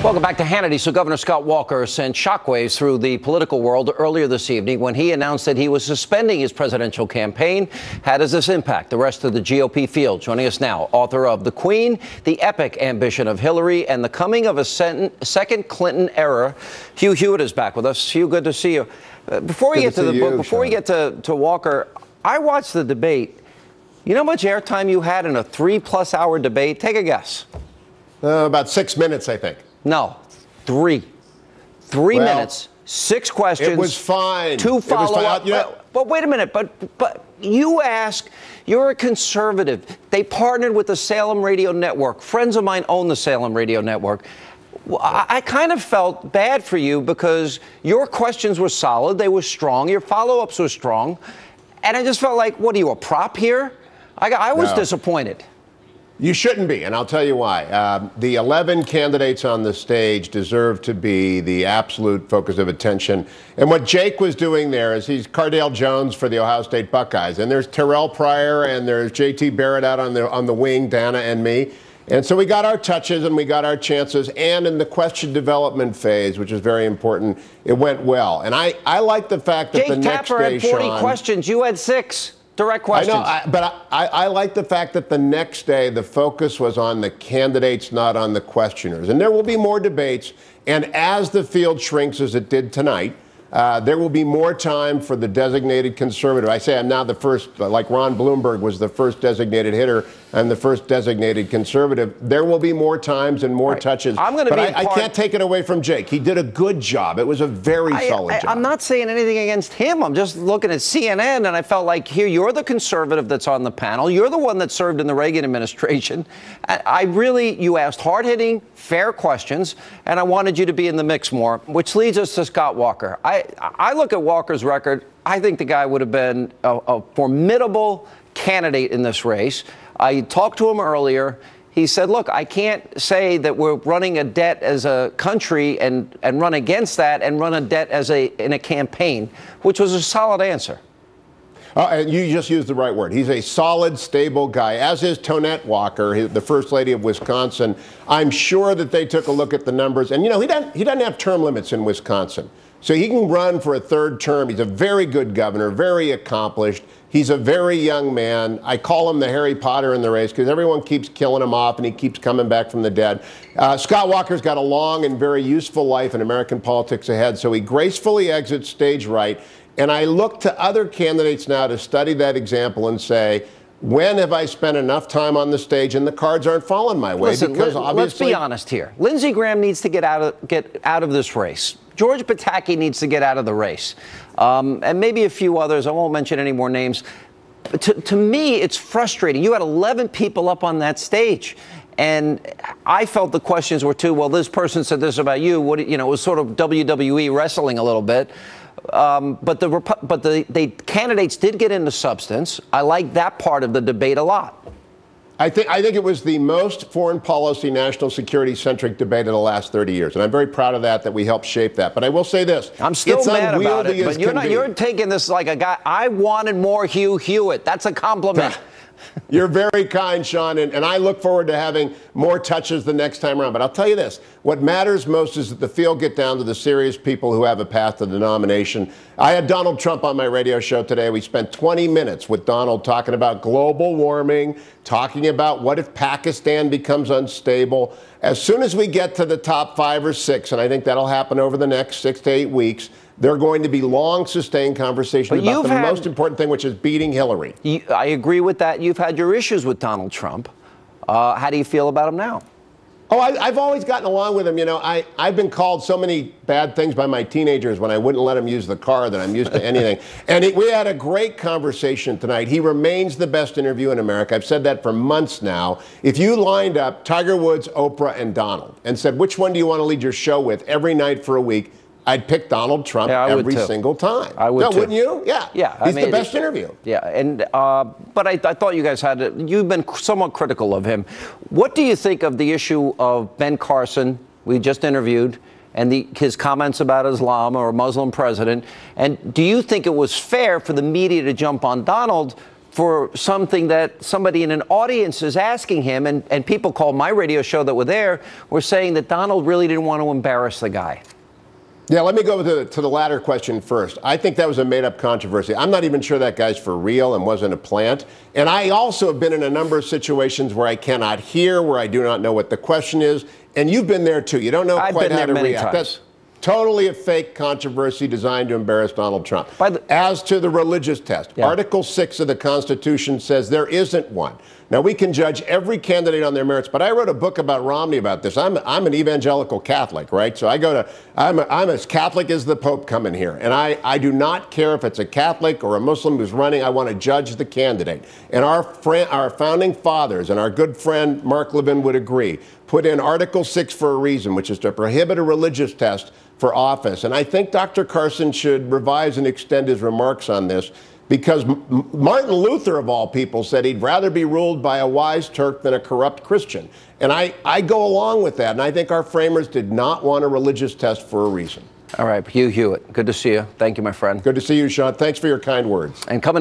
Welcome back to Hannity. So Governor Scott Walker sent shockwaves through the political world earlier this evening when he announced that he was suspending his presidential campaign. How does this impact the rest of the GOP field? Joining us now, author of The Queen, The Epic Ambition of Hillary, and the Coming of a Second Clinton Era, Hugh Hewitt is back with us. Hugh, good to see you. Before we get to the book, before we get to Walker, I watched the debate. You know how much airtime you had in a 3+ hour debate? Take a guess. About 6 minutes, I think. No, three minutes, 6 questions. It was fine. 2 follow-up. But wait a minute. But you ask, you're a conservative. They partnered with the Salem Radio Network. Friends of mine own the Salem Radio Network. I kind of felt bad for you because your questions were solid. They were strong. Your follow-ups were strong. And I just felt like, what are you, a prop here? I was disappointed. You shouldn't be, and I'll tell you why. The 11 candidates on the stage deserve to be the absolute focus of attention. And what Jake was doing there is he's Cardale Jones for the Ohio State Buckeyes. And there's Terrell Pryor and there's J.T. Barrett out on the wing, Dana and me. And so we got our touches and we got our chances. And in the question development phase, which is very important, it went well. And I like the fact that Jake Tapper had 40 questions. You had 6. Direct questions. I know, but I like the fact that the next day the focus was on the candidates, not on the questioners. And there will be more debates. And as the field shrinks, as it did tonight, there will be more time for the designated conservative. I say I'm now the first, like Ron Bloomberg was the first designated hitter and the first designated conservative. There will be more times and more touches. But I can't take it away from Jake. He did a good job. It was a very solid job. I'm not saying anything against him. I'm just looking at CNN, and I felt like, here, you're the conservative that's on the panel. You're the one that served in the Reagan administration. You asked hard-hitting, fair questions, and I wanted you to be in the mix more, which leads us to Scott Walker. I look at Walker's record. I think the guy would have been a formidable candidate in this race. I talked to him earlier. He said, look, I can't say that we're running a debt as a country and run against that and run a debt in a campaign, which was a solid answer. And you just used the right word. He's a solid, stable guy, as is Tonette Walker, the First Lady of Wisconsin. I'm sure that they took a look at the numbers. And, you know, he doesn't have term limits in Wisconsin. So he can run for a 3rd term. He's a very good governor, very accomplished. He's a very young man. I call him the Harry Potter in the race because everyone keeps killing him off and he keeps coming back from the dead. Scott Walker's got a long and very useful life in American politics ahead, so he gracefully exits stage right. And I look to other candidates now to study that example and say, when have I spent enough time on the stage and the cards aren't falling my way? Listen, because let's be honest here. Lindsey Graham needs to get out of this race. George Pataki needs to get out of the race. And maybe a few others. I won't mention any more names. But to me, it's frustrating. You had 11 people up on that stage. And I felt the questions were too, well, this person said this about you. It was sort of WWE wrestling a little bit. But the candidates did get into substance. I like that part of the debate a lot. I think it was the most foreign policy, national security-centric debate of the last 30 years. And I'm very proud of that we helped shape that. But I will say this. I'm still mad about it, but you're taking this like a guy. I wanted more Hugh Hewitt. That's a compliment. You're very kind, Sean, and I look forward to having more touches the next time around. But I'll tell you this, what matters most is that the field get down to the serious people who have a path to the nomination. I had Donald Trump on my radio show today. We spent 20 minutes with Donald talking about global warming, talking about what if Pakistan becomes unstable. As soon as we get to the top 5 or 6, and I think that'll happen over the next 6 to 8 weeks, they're going to be long, sustained conversations about the most important thing, which is beating Hillary. I agree with that. You've had your issues with Donald Trump. How do you feel about him now? Oh, I've always gotten along with him. You know, I've been called so many bad things by my teenagers when I wouldn't let him use the car that I'm used to anything. And we had a great conversation tonight. He remains the best interview in America. I've said that for months now. If you lined up Tiger Woods, Oprah, and Donald and said, which one do you want to lead your show with every night for a week, I'd pick Donald Trump every single time. I would, too. Wouldn't you? Yeah. Yeah. He's the best interview. Yeah. And but I thought you guys you've been somewhat critical of him. What do you think of the issue of Ben Carson, we just interviewed, and his comments about Islam or a Muslim president? And do you think it was fair for the media to jump on Donald for something that somebody in an audience is asking him, and people called my radio show that were there, were saying that Donald really didn't want to embarrass the guy. Yeah, let me go to the latter question first. I think that was a made-up controversy. I'm not even sure that guy's for real and wasn't a plant. And I also have been in a number of situations where I cannot hear, where I do not know what the question is. And you've been there, too. You don't know quite how to react. That's totally a fake controversy designed to embarrass Donald Trump. As to the religious test, Article 6 of the Constitution says there isn't one. Now, we can judge every candidate on their merits, but I wrote a book about Romney about this. I'm an evangelical Catholic, right? So I'm as Catholic as the Pope coming here. And I do not care if it's a Catholic or a Muslim who's running. I want to judge the candidate. And our founding fathers and our good friend Mark Levin would agree, put in Article 6 for a reason, which is to prohibit a religious test for office. And I think Dr. Carson should revise and extend his remarks on this, because Martin Luther, of all people, said he'd rather be ruled by a wise Turk than a corrupt Christian. And I go along with that. And I think our framers did not want a religious test for a reason. All right, Hugh Hewitt, good to see you. Thank you, my friend. Good to see you, Sean. Thanks for your kind words. And coming